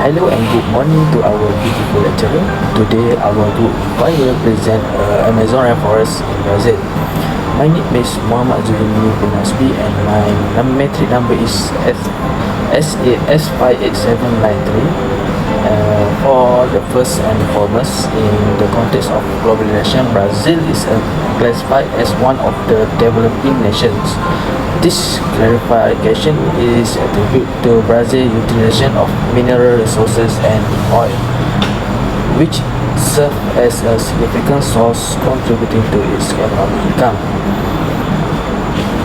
Hello and good morning to our beautiful lecturer. Today our group 5 will present Amazon rainforest in Brazil. My name is Muhammad Zulimi bin Nasbi and my metric number is S58793. For the first and foremost, in the context of globalization, Brazil is classified as one of the developing nations. This clarification is attributed to Brazil's utilization of mineral resources and oil, which serve as a significant source contributing to its economic income.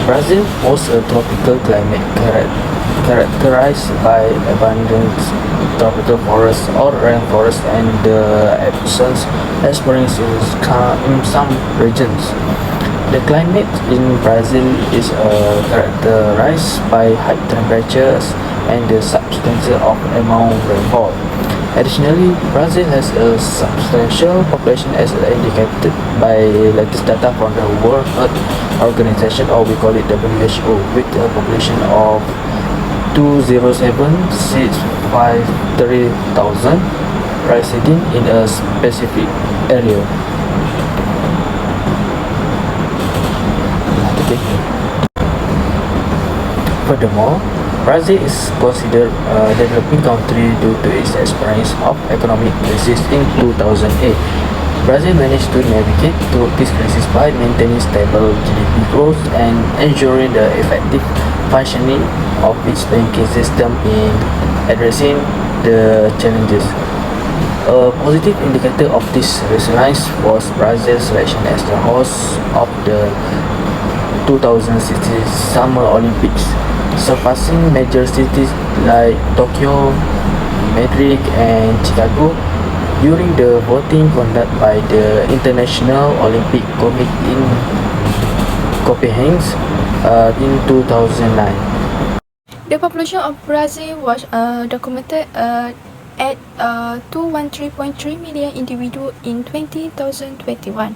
Brazil boasts a tropical climate characterized by abundant tropical forests or rainforest and the absence of springs in some regions. The climate in Brazil is characterized by high temperatures and the substantial amount of rainfall. Additionally, Brazil has a substantial population as indicated by latest data from the World Health Organization, or we call it WHO, with a population of 207,653,000 residing in a specific area. Furthermore, Brazil is considered a developing country due to its experience of economic crisis in 2008. Brazil managed to navigate through this crisis by maintaining stable GDP growth and ensuring the effective functioning of its banking system in addressing the challenges. A positive indicator of this resilience was Brazil's selection as the host of the 2016 Summer Olympics, surpassing major cities like Tokyo, Madrid, and Chicago during the voting conducted by the International Olympic Committee in Copenhagen in 2009. The population of Brazil was documented at 213.3 million individuals in 2021.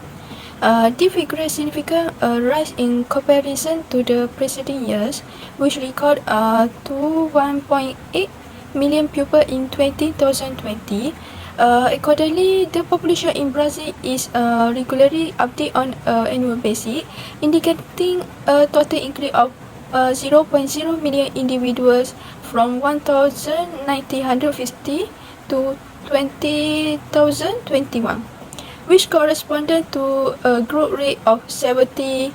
This figure is a significant rise in comparison to the preceding years, which recorded 1.8 million people in 2020. Accordingly, the population in Brazil is regularly updated on an annual basis, indicating a total increase of 0.0 million individuals from 1,950 to 20,021, which corresponded to a growth rate of 72%.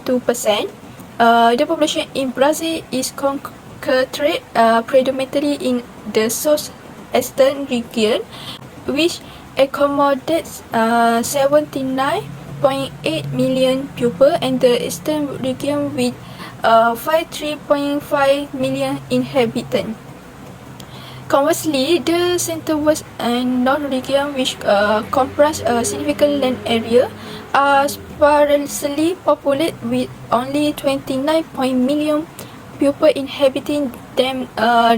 The population in Brazil is concentrated predominantly in the southeastern region, which accommodates 79.8 million people, and the eastern region with 53.5 million inhabitants. Conversely, the center-west and north region, which comprise a significant land area, are sparsely populated with only 29 million people inhabiting them,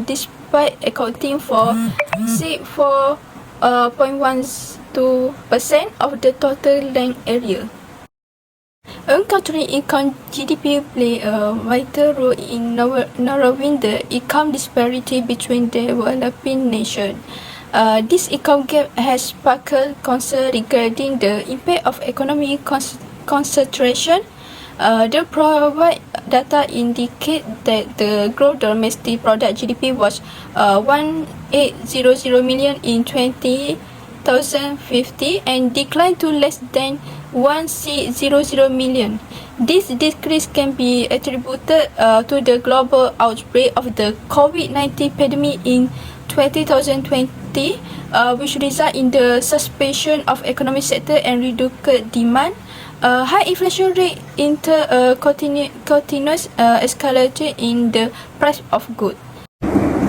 despite accounting for 4.12% of the total land area. Country income GDP play a vital role in narrowing the income disparity between developing nations. This income gap has sparked concern regarding the impact of economic concentration. The provided data indicate that the gross domestic product GDP was 1,800 million in 2050 and declined to less than 1,600 million. This decrease can be attributed to the global outbreak of the COVID-19 pandemic in 2020, which resulted in the suspension of economic sector and reduced demand. High inflation rate continuous escalation in the price of goods.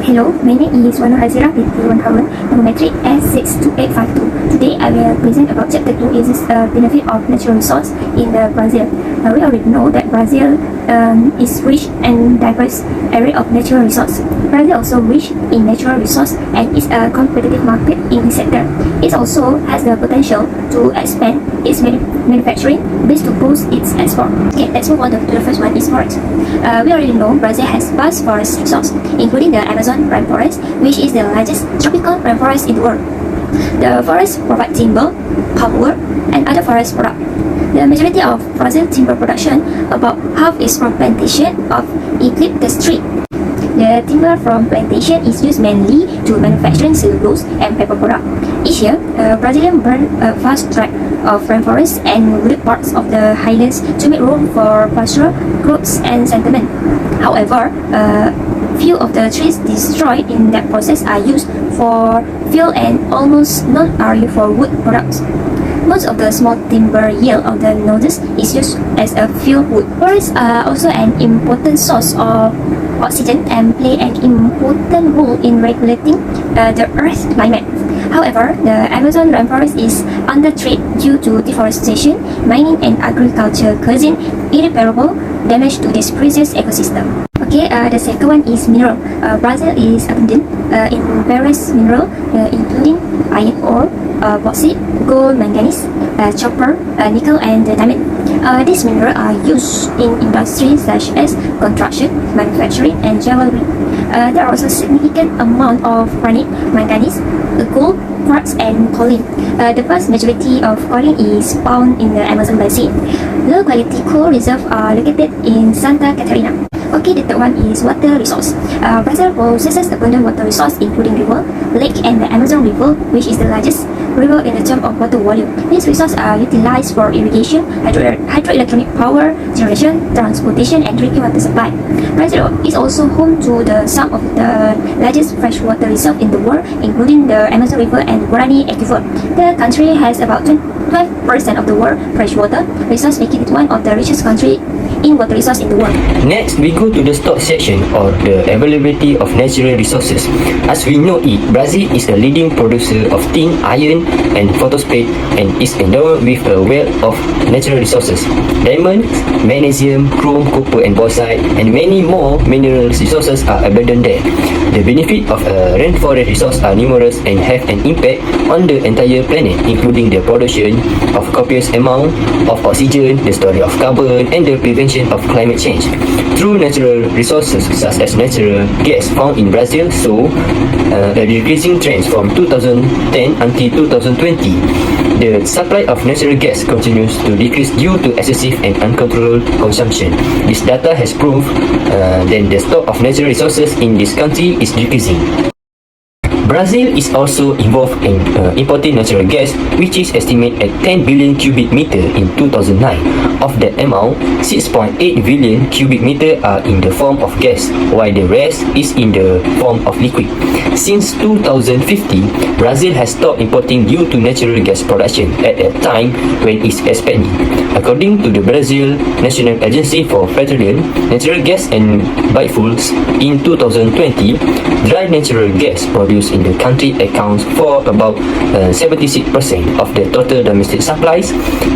Hello, my name is Wano Hazira with 1,000, numeric S62852. Today I will present about Chapter 2 is benefit of natural resource in Brazil. We already know that Brazil is rich and diverse area of natural resource. Brazil also rich in natural resource and is a competitive market in this sector. It also has the potential to expand its manufacturing based to boost its export. Okay, let's move on to the first one is forest. We already know Brazil has vast forest resource, including the Amazon rainforest, which is the largest tropical rainforest in the world. The forest provide timber, pulpwood, and other forest products. The majority of Brazil timber production, about half, is from plantation of eucalyptus tree. The timber from plantation is used mainly to manufacturing cellulose and paper products. Each year, Brazilians burn a vast tract of rainforests and wooded parts of the highlands to make room for pastoral growth and settlement. However, few of the trees destroyed in that process are used for fuel and almost none are used for wood products. Most of the small timber yield of the northeast is used as a fuel wood. Forests are also an important source of oxygen and play an important role in regulating the Earth's climate. However, the Amazon rainforest is under threat due to deforestation, mining, and agriculture, causing irreparable damage to this precious ecosystem. Okay, the second one is mineral. Brazil is abundant in various minerals, including iron ore, bauxite, gold, manganese, copper, nickel, and diamond. These minerals are used in industries such as construction, manufacturing, and jewelry. There are also significant amount of granite, manganese, gold, quartz, and kaolin. The vast majority of kaolin is found in the Amazon basin. Low quality coal reserves are located in Santa Catarina. Okay, the third one is water resource. Brazil possesses abundant water resource including river, lake, and the Amazon River, which is the largest river in the term of water volume. These resources are utilized for irrigation, hydroelectric power generation, transportation, and drinking water supply. Brazil is also home to some of the largest freshwater reserves in the world, including the Amazon River and Guarani Aquifer. The country has about 12% of the world freshwater resource, making it one of the richest countries in water resource in the world. Next, we go to the stock section, or the availability of natural resources. As we know it, Brazil is a leading producer of tin, iron, and phosphates, and is endowed with a wealth of natural resources. Diamonds, magnesium, chrome, copper, and bauxite, and many more mineral resources are abundant there. The benefits of a rainforest resource are numerous and have an impact on the entire planet, including the production of copious amount of oxygen, the storage of carbon, and the prevention of climate change. Through natural resources such as natural gas found in Brazil saw a decreasing trend from 2010 until 2020. The supply of natural gas continues to decrease due to excessive and uncontrolled consumption. This data has proved that the stock of natural resources in this country is decreasing. Brazil is also involved in importing natural gas, which is estimated at 10 billion cubic meter in 2009. Of that amount, 6.8 billion cubic meter are in the form of gas, while the rest is in the form of liquid. Since 2015, Brazil has stopped importing due to natural gas production at a time when it's expanding. According to the Brazil National Agency for Petroleum, Natural Gas and Biofuels, in 2020, dry natural gas produced in the country accounts for about 76% of the total domestic supplies,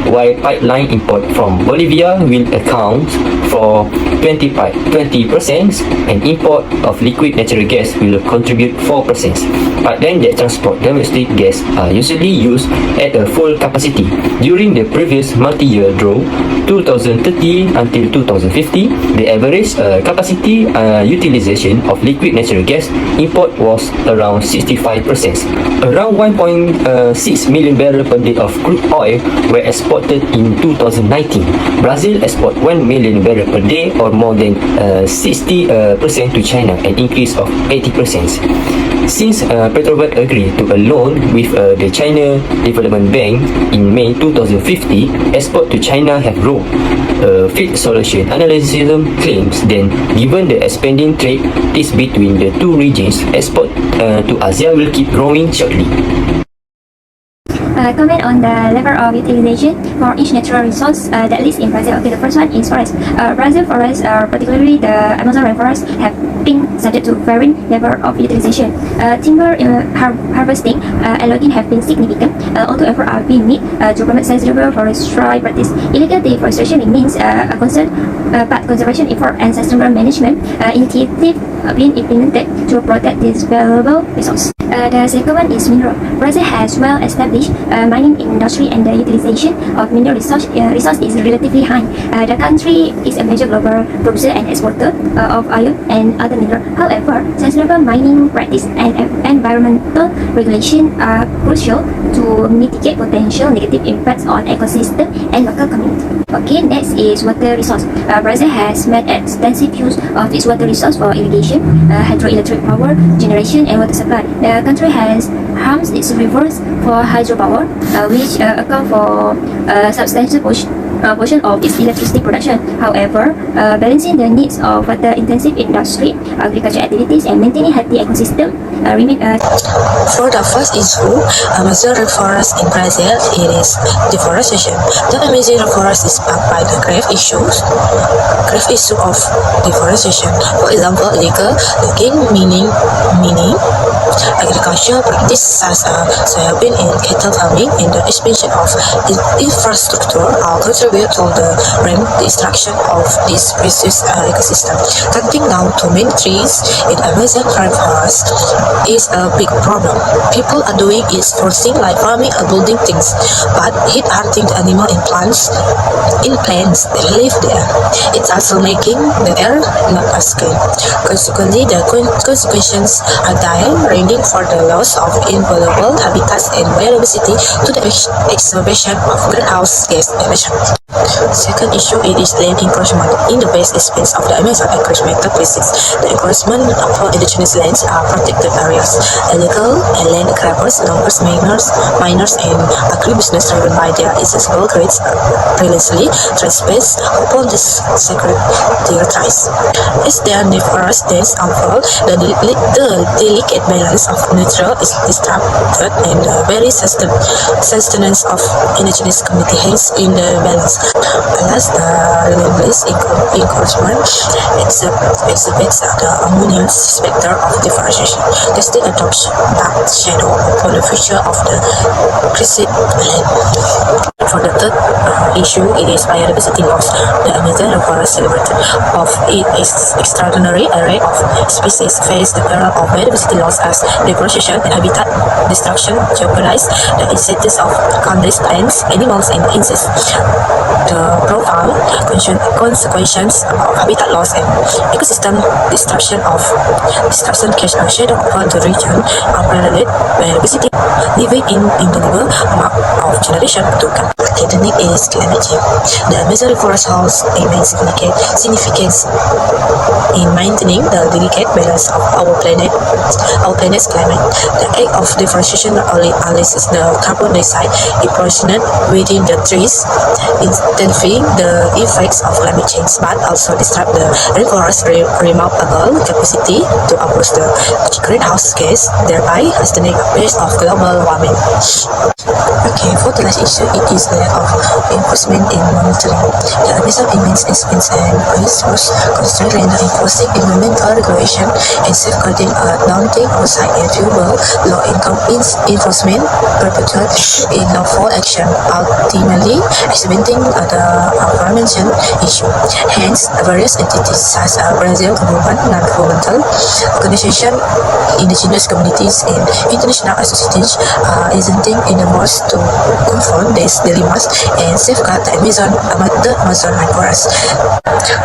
while pipeline import from Bolivia will account for 20% and import of liquid natural gas will contribute 4%. Pipeline that transport domestic gas are usually used at a full capacity. During the previous multi-year draw, 2013 until 2050, the average capacity utilization of liquid natural gas import was around 65%. Around 1.6 million barrels per day of crude oil were exported in 2019. Brazil export 1 million barrels per day, or more than 60% to China, an increase of 80%. Since Petrobras agreed to a loan with the China Development Bank in May 2050, export to China have grown. Field solution analysis claims then, given the expanding trade is between the two regions, export to Asia will keep growing shortly. Comment on the level of utilization for each natural resource that lives in Brazil. Okay, the first one is forest. Brazil forests, particularly the Amazon rainforest, have been subject to varying level of utilization. Timber harvesting and logging have been significant, although efforts are being made to promote sensible forestry practice. Illegal deforestation remains a concern, but conservation effort and sustainable management initiative being implemented to protect this valuable resource. The second one is mineral. Brazil has well-established mining industry, and the utilization of mineral resource is relatively high. The country is a major global producer and exporter of iron and other mineral. However, sustainable mining practice and environmental regulation are crucial to mitigate potential negative impacts on ecosystem and local community. Okay, next is water resource. Brazil has made extensive use of its water resource for irrigation, hydroelectric power generation, and water supply. The country has harnessed its rivers for hydropower, which account for a substantial portion of its electricity production. However, balancing the needs of water-intensive industry, agriculture activities, and maintaining healthy ecosystem remain For the first issue, Amazon rainforest in Brazil, it is deforestation. The Amazon rainforest is marked by the grave issue of deforestation. For example, illegal logging, mining, agricultural practices such as soybean and cattle farming, and the expansion of infrastructure all contribute to the rapid destruction of this precious ecosystem. Cutting down too many trees in Amazon rainforest is a big problem. People are doing is forcing like farming or building things, but it hurting the animal and plants that live there. It's also making the air not as clean. Consequently, the consequences are dire, ranging for the loss of invaluable habitats and biodiversity to the exacerbation of greenhouse gas emissions. Second issue, it is land encroachment. In the vast expanse of the Amazon encroachmental places, the encroachment of indigenous lands are protected areas. Illegal land grabbers, loggers, miners, and agribusiness driven by their insatiable greeds relentlessly trespass upon this sacred territories. As their neighbors dance unfold, the delicate balance of nature is disrupted, and the very sustenance of indigenous community hangs in the balance. Alas, the relentless encroachment exhibits the ominous specter of deforestation, casting a dark shadow upon the future of the crescent land. For the third issue, it is biodiversity loss. The Amazon rainforest, celebrated of its extraordinary array of species, face the peril of biodiversity loss as deforestation and habitat destruction jeopardize the existence of countless plants, animals, and insects. The profound consequences of habitat loss and ecosystem disruption cast a shadow upon the region of biodiversity, leaving in indelible mark of generation to come. Okay, the next is climate change. The Amazon rainforest holds immense significance in maintaining the delicate balance of our planet's climate. The act of deforestation not only unleashes the carbon dioxide emission within the trees, intensifying the effects of climate change, but also disrupt the rainforest's remarkable capacity to absorb the greenhouse gas, thereby hastening the pace of global warming. Okay, for the last issue, it is lack of enforcement and monitoring. The Amazon immense expanse and resource constraint render enforcing environmental regulation and safeguarding a daunting oversight and fuel law enforcement perpetuate in lawful action, ultimately exhibiting the aforementioned issue. Hence, various entities such as Brazil government, non-governmental organizations, indigenous communities, and international associations are presenting in the most to confront these dilemmas and safeguard the Amazon rainforest.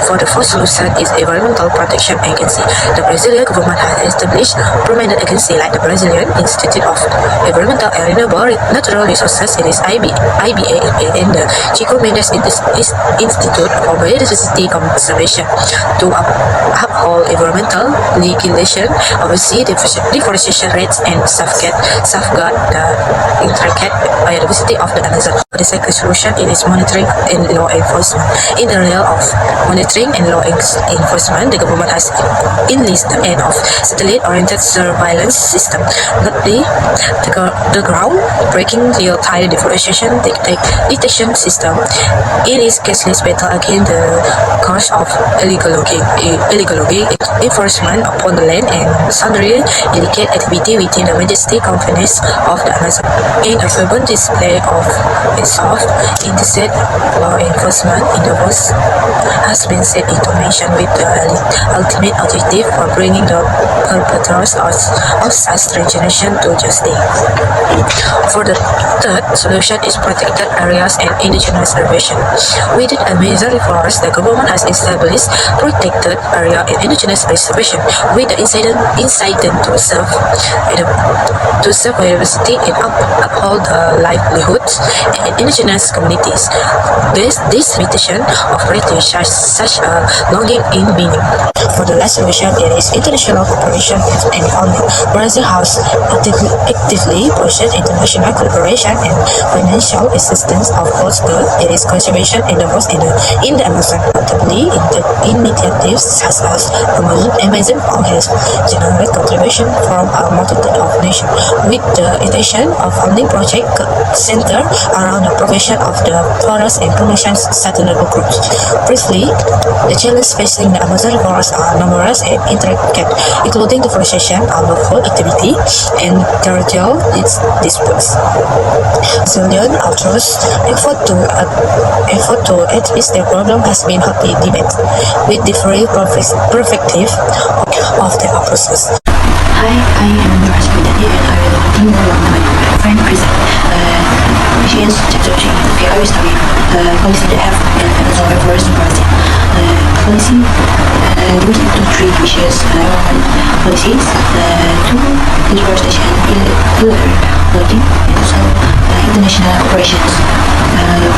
For the first solution is Environmental Protection Agency. The Brazilian government has established prominent agencies like the Brazilian Institute of Environmental and Renewable Natural Resources, it is IBA, and the Chico Mendes Institute for Biodiversity Conservation to uphold environmental legislation, oversee deforestation rates, and safeguard the intricate biodiversity of the Amazon. The second solution is monitoring and law enforcement. In the realm of monitoring and law enforcement, the government has enlisted the aid of satellite-oriented surveillance system, notably the ground-breaking real-time deforestation detection system. It is cashless battle against the cause of illegal logging, enforcement upon the land, and sundry delicate activity within the majestic confines of the Amazon. In a fervent display of itself, interstate law enforcement in the West has been set into motion with the ultimate objective of bringing the perpetrators of such regeneration to justice. For the third solution is protected areas and indigenous reservation. Within a major forest, the government has established protected area and indigenous reservation with the incident to serve biodiversity and uphold the livelihoods and indigenous communities. This limitation of heritage such a longing in meaning. For the last solution, it is international cooperation and funding. Brazil has actively pursued international cooperation and financial assistance of both its conservation endeavors in the Amazon, notably initiatives such as Amazon Fund has generated contribution from a multitude of nations, with the intention of funding project centered around the provision of the forest and promotion sustainable growth. Briefly, the challenges facing the Amazon forest are numerous and intricate, including deforestation, unlawful activity, and territorial disputes. Brazilian authors effort to address the problem has been hotly debated, with differing perspectives of the approaches. Hi, I am Doris Bidani and I will continue on my friend Chris. She is chapter 3. Okay, I will start with policy they have in Amazon rainforest in Brazil. Policy divided into three issues: environment policies, deforestation, illegal logging, and also international operations.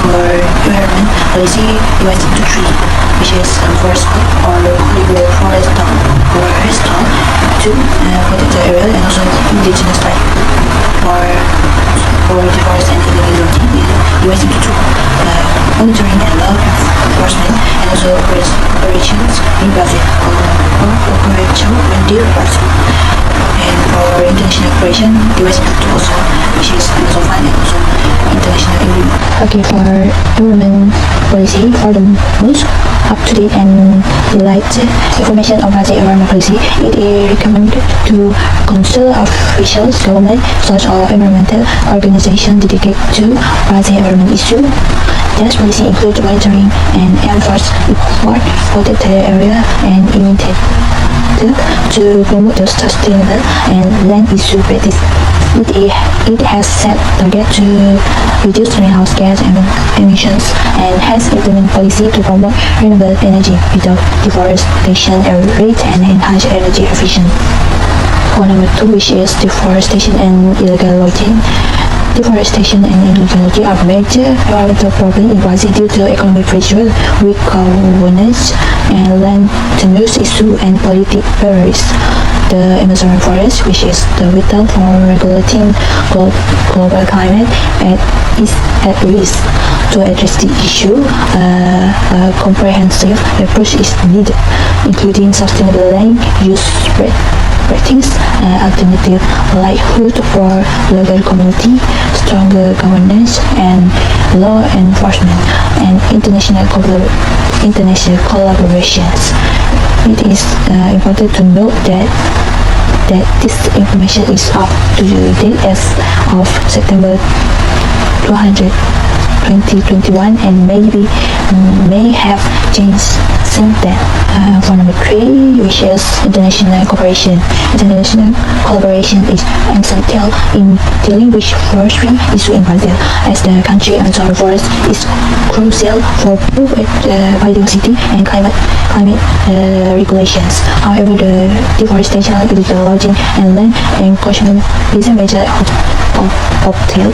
For environment policy divided into three, which is forest or legal forest town or town to protect the area and also indigenous life. For the forest and illegal logging divided into two, monitoring and law enforcement and also operations in Brazil or operation reindeer Brazil. And for international operation divided into two also, which is Amazon Fund and also international agreement. Okay, for environment policy, for the most up-to-date and delight information of Brazil environment policy, it is recommended to consult officials, government, such as environmental organizations dedicated to Brazil environment issue. This policy includes monitoring and enforcement for protected area and limited to promote the sustainable and land issue practice. It has set target to reduce greenhouse gas emissions and has implemented policy to promote renewable energy without deforestation rate and enhance energy efficiency. For number 2, which is deforestation and illegal logging. Deforestation and illegal logging are major environmental problems in Brazil due to economic pressure, weak governance, and land tenure issue and political barriers. The Amazon forest, which is the vital for regulating global climate, is at risk. To address the issue, a comprehensive approach is needed, including sustainable land use practice, alternative livelihood for local community, stronger governance and law enforcement, and international collaborations. It is important to note that this information is up to date as of September 2021 and may have changed since then. For number 3, which is international cooperation. International collaboration is essential in dealing with forestry issue in Brazil, as the country Amazon forest is crucial for both biodiversity and climate regulations. However, the deforestation, illegal logging, and land encroachment is a major obstacle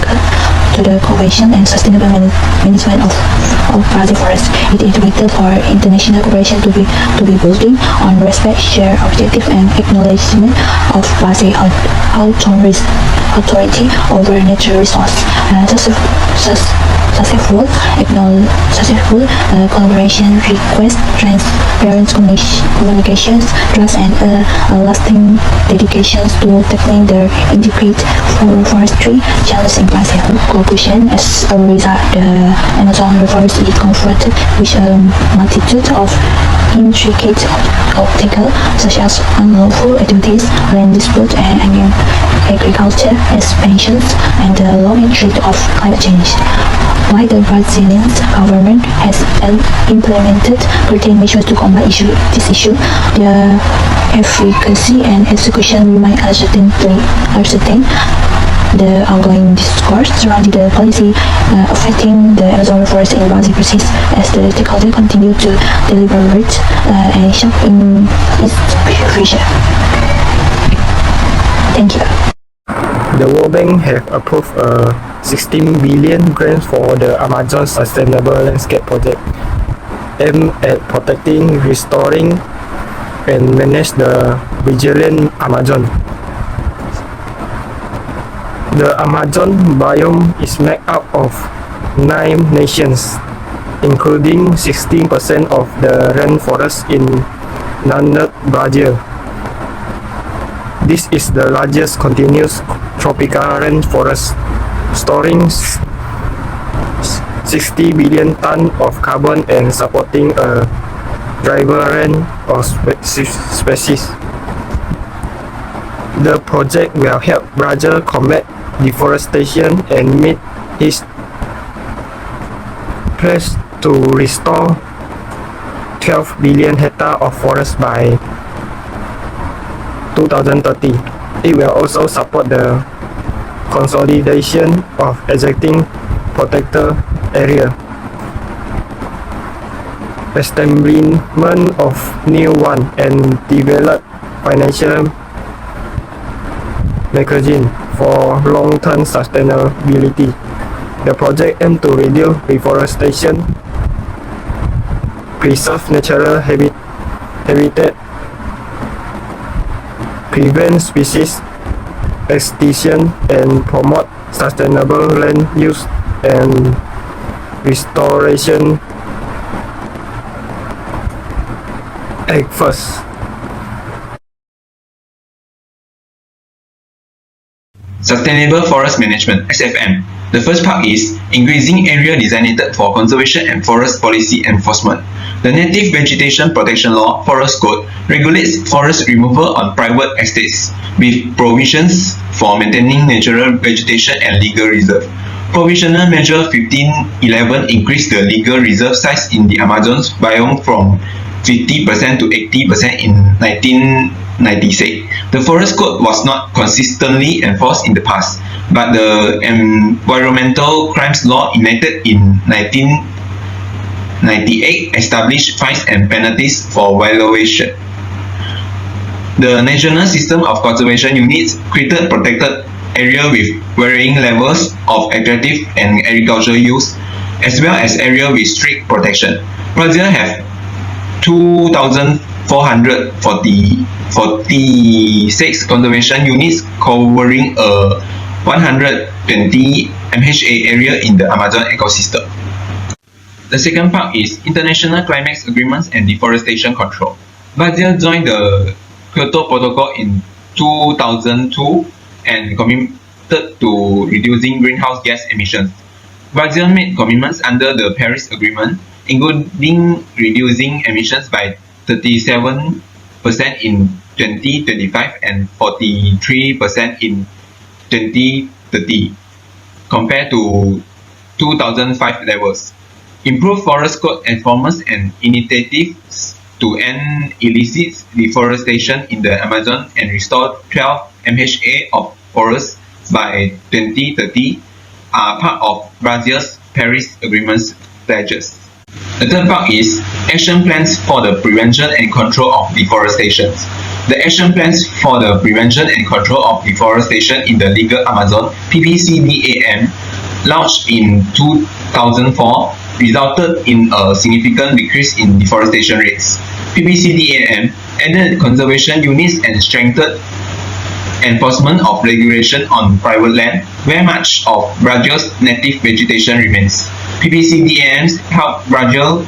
to the cooperation and sustainable management of Brazil forests. It is vital for international cooperation to be building on respect, share objective, and acknowledgement of Brazil authority over natural resource. Successful collaboration requires transparent communications, trust, and lasting dedications to tackling the integrated forestry challenge in Brazil. Conclusion: as a result, the Amazon forest is confronted with a multitude of intricate obstacles such as unlawful activities, land disputes, and agriculture expansions and the long threat of climate change. While the Brazilian government has implemented certain measures to combat this issue, their efficacy and execution remain uncertain. The ongoing discourse surrounding the policy affecting the Amazon forest in Brazil persists as the stakeholders continue to deliberate and shape in its future. Thank you. The World Bank have approved a 16 billion grant for the Amazon Sustainable Landscape Project, aimed at protecting, restoring, and manage the Brazilian Amazon. The Amazon biome is made up of 9 nations, including 16% of the rainforest in northern Brazil. This is the largest continuous tropical rainforest, storing 60 billion tons of carbon and supporting a diverse range of species. The project will help Brazil combat deforestation and meet its pledge to restore 12 billion hectares of forest by 2030. It will also support the consolidation of existing protected area, establishment of new one, and develop financial mechanism for long-term sustainability. The project aims to reduce deforestation, preserve natural habitat, prevent species extinction, and promote sustainable land use and restoration efforts. Sustainable Forest Management (SFM). The first part is increasing area designated for conservation and forest policy enforcement. The Native Vegetation Protection Law (Forest Code) regulates forest removal on private estates, with provisions for maintaining natural vegetation and legal reserve. Provisional Measure 1511 increased the legal reserve size in the Amazon biome from 50% to 80% in 1996. The Forest Code was not consistently enforced in the past, but the Environmental Crimes Law enacted in 1998 established fines and penalties for violation. The National System of Conservation Units created protected area with varying levels of extractive and agricultural use, as well as area with strict protection. Brazil have 2,446 conservation units covering a 120 MHA area in the Amazon ecosystem. The second part is International Climate Agreements and Deforestation Control. Brazil joined the Kyoto Protocol in 2002 and committed to reducing greenhouse gas emissions. Brazil made commitments under the Paris Agreement, including reducing emissions by 37% in 2025 and 43% in 2030, compared to 2005 levels. Improve forest code enforcement and initiatives to end illicit deforestation in the Amazon and restore 12 MHA of forests by 2030 are part of Brazil's Paris Agreement's pledges. The third part is Action Plans for the Prevention and Control of Deforestation. The Action Plans for the Prevention and Control of Deforestation in the Legal Amazon (PPCDAM), launched in 2004, resulted in a significant decrease in deforestation rates. PPCDAM added conservation units and strengthened enforcement of regulation on private land, where much of Brazil's native vegetation remains. PPCDAMs help Brazil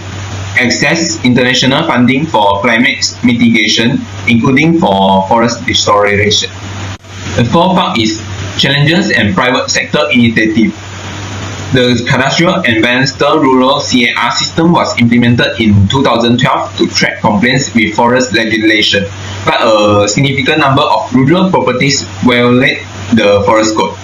access international funding for climate mitigation, including for forest restoration. The fourth part is Challenges and Private Sector Initiative. The Cadastral Environmental Rural CAR system was implemented in 2012 to track complaints with forest legislation, but a significant number of rural properties violate the Forest Code.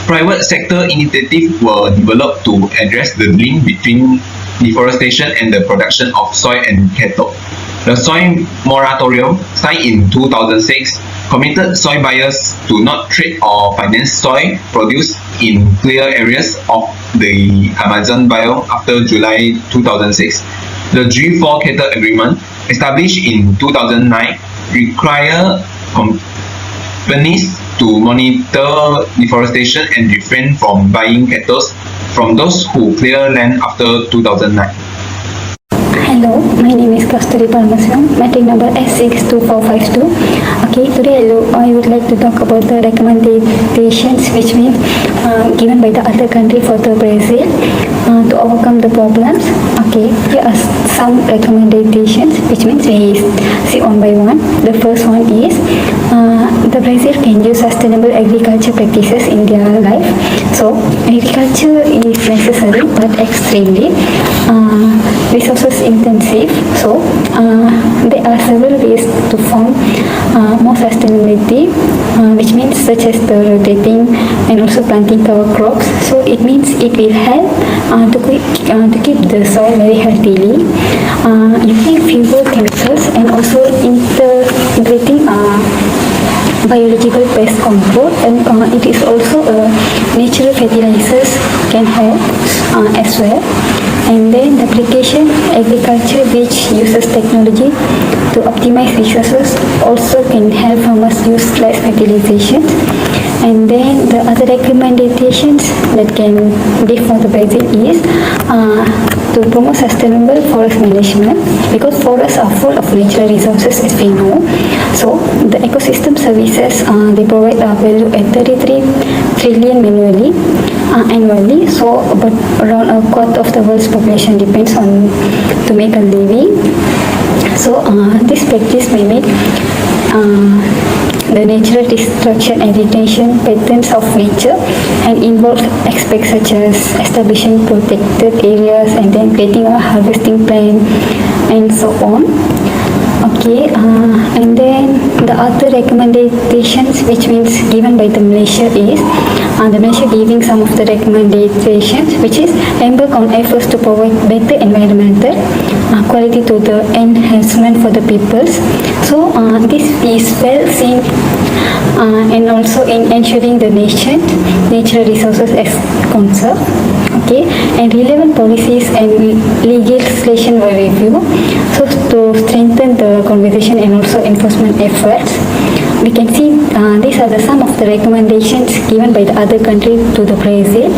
Private sector initiatives were developed to address the link between deforestation and the production of soy and cattle. The soy moratorium, signed in 2006, committed soy buyers to not trade or finance soy produced in clear areas of the Amazon biome after July 2006. The G4 cattle agreement, established in 2009, require companies to monitor deforestation and refrain from buying cattle from those who clear land after 2009. Hello, my name is Kasturi Parmaswam, matric number S62452. Okay, today I would like to talk about the recommendations which means given by the other country for the Brazil to overcome the problems. Okay, here are some recommendations which means we see one by one. The first one is the Brazil can use sustainable agriculture practices in their life. So agriculture is necessary but extremely resources intensive. So there are several ways to form more sustainability, which means such as the rotating and also planting cover crops. So it means it will help to keep the soil very healthily, using fewer chemicals and also integrating biological pest control, and it is also natural fertilizers can help as well. And then the application agriculture which uses technology to optimize resources also can help farmers use less fertilization. And then the other recommendations that can give for the Brazil is to promote sustainable forest management, because forests are full of natural resources as we know. So the ecosystem services they provide a value at 33 trillion annually. So but around a quarter of the world's population depends on to make a living. So this practice may make the natural destruction and retention patterns of nature and involve aspects such as establishing protected areas and then creating a harvesting plan and so on. Okay, and then the other recommendations which means given by the Malaysia is the Malaysia giving some of the recommendations which is embark on efforts to provide better environmental quality to the enhancement for the peoples. So this is well seen and also in ensuring the natural resources as conserved. Okay, and relevant policies and legislation were reviewed so to strengthen the conservation and also enforcement efforts. We can see these are some of the recommendations given by the other country to the Brazil.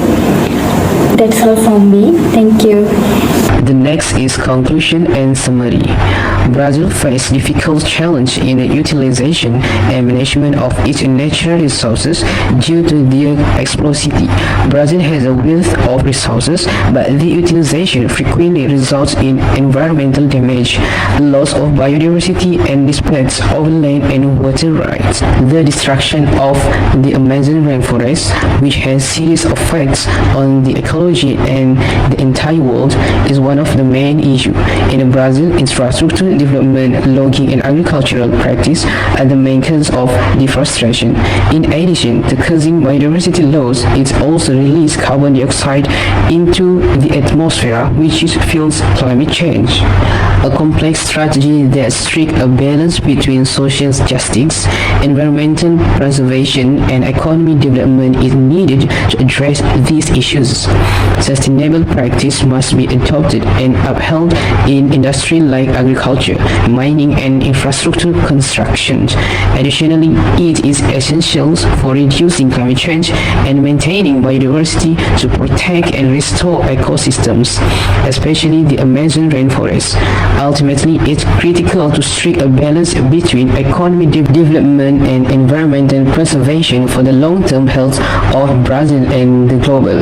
That's all from me. Thank you. The next is conclusion and summary. Brazil faced difficult challenge in the utilization and management of its natural resources due to their explosivity. Brazil has a wealth of resources, but the utilization frequently results in environmental damage, loss of biodiversity, and disputes over land and water rights. The destruction of the Amazon rainforest, which has serious effects on the ecology and the entire world, is one of the main issues. In Brazil, infrastructure development, logging, and agricultural practice are the main causes of deforestation. In addition to causing biodiversity loss, it also releases carbon dioxide into the atmosphere, which fuels climate change. A complex strategy that strikes a balance between social justice, environmental preservation, and economic development is needed to address these issues. Sustainable practice must be adopted and upheld in industries like agriculture, mining, and infrastructure construction. Additionally, it is essential for reducing climate change and maintaining biodiversity to protect and restore ecosystems, especially the Amazon rainforest. Ultimately, it's critical to strike a balance between economic development and environmental preservation for the long-term health of Brazil and the global.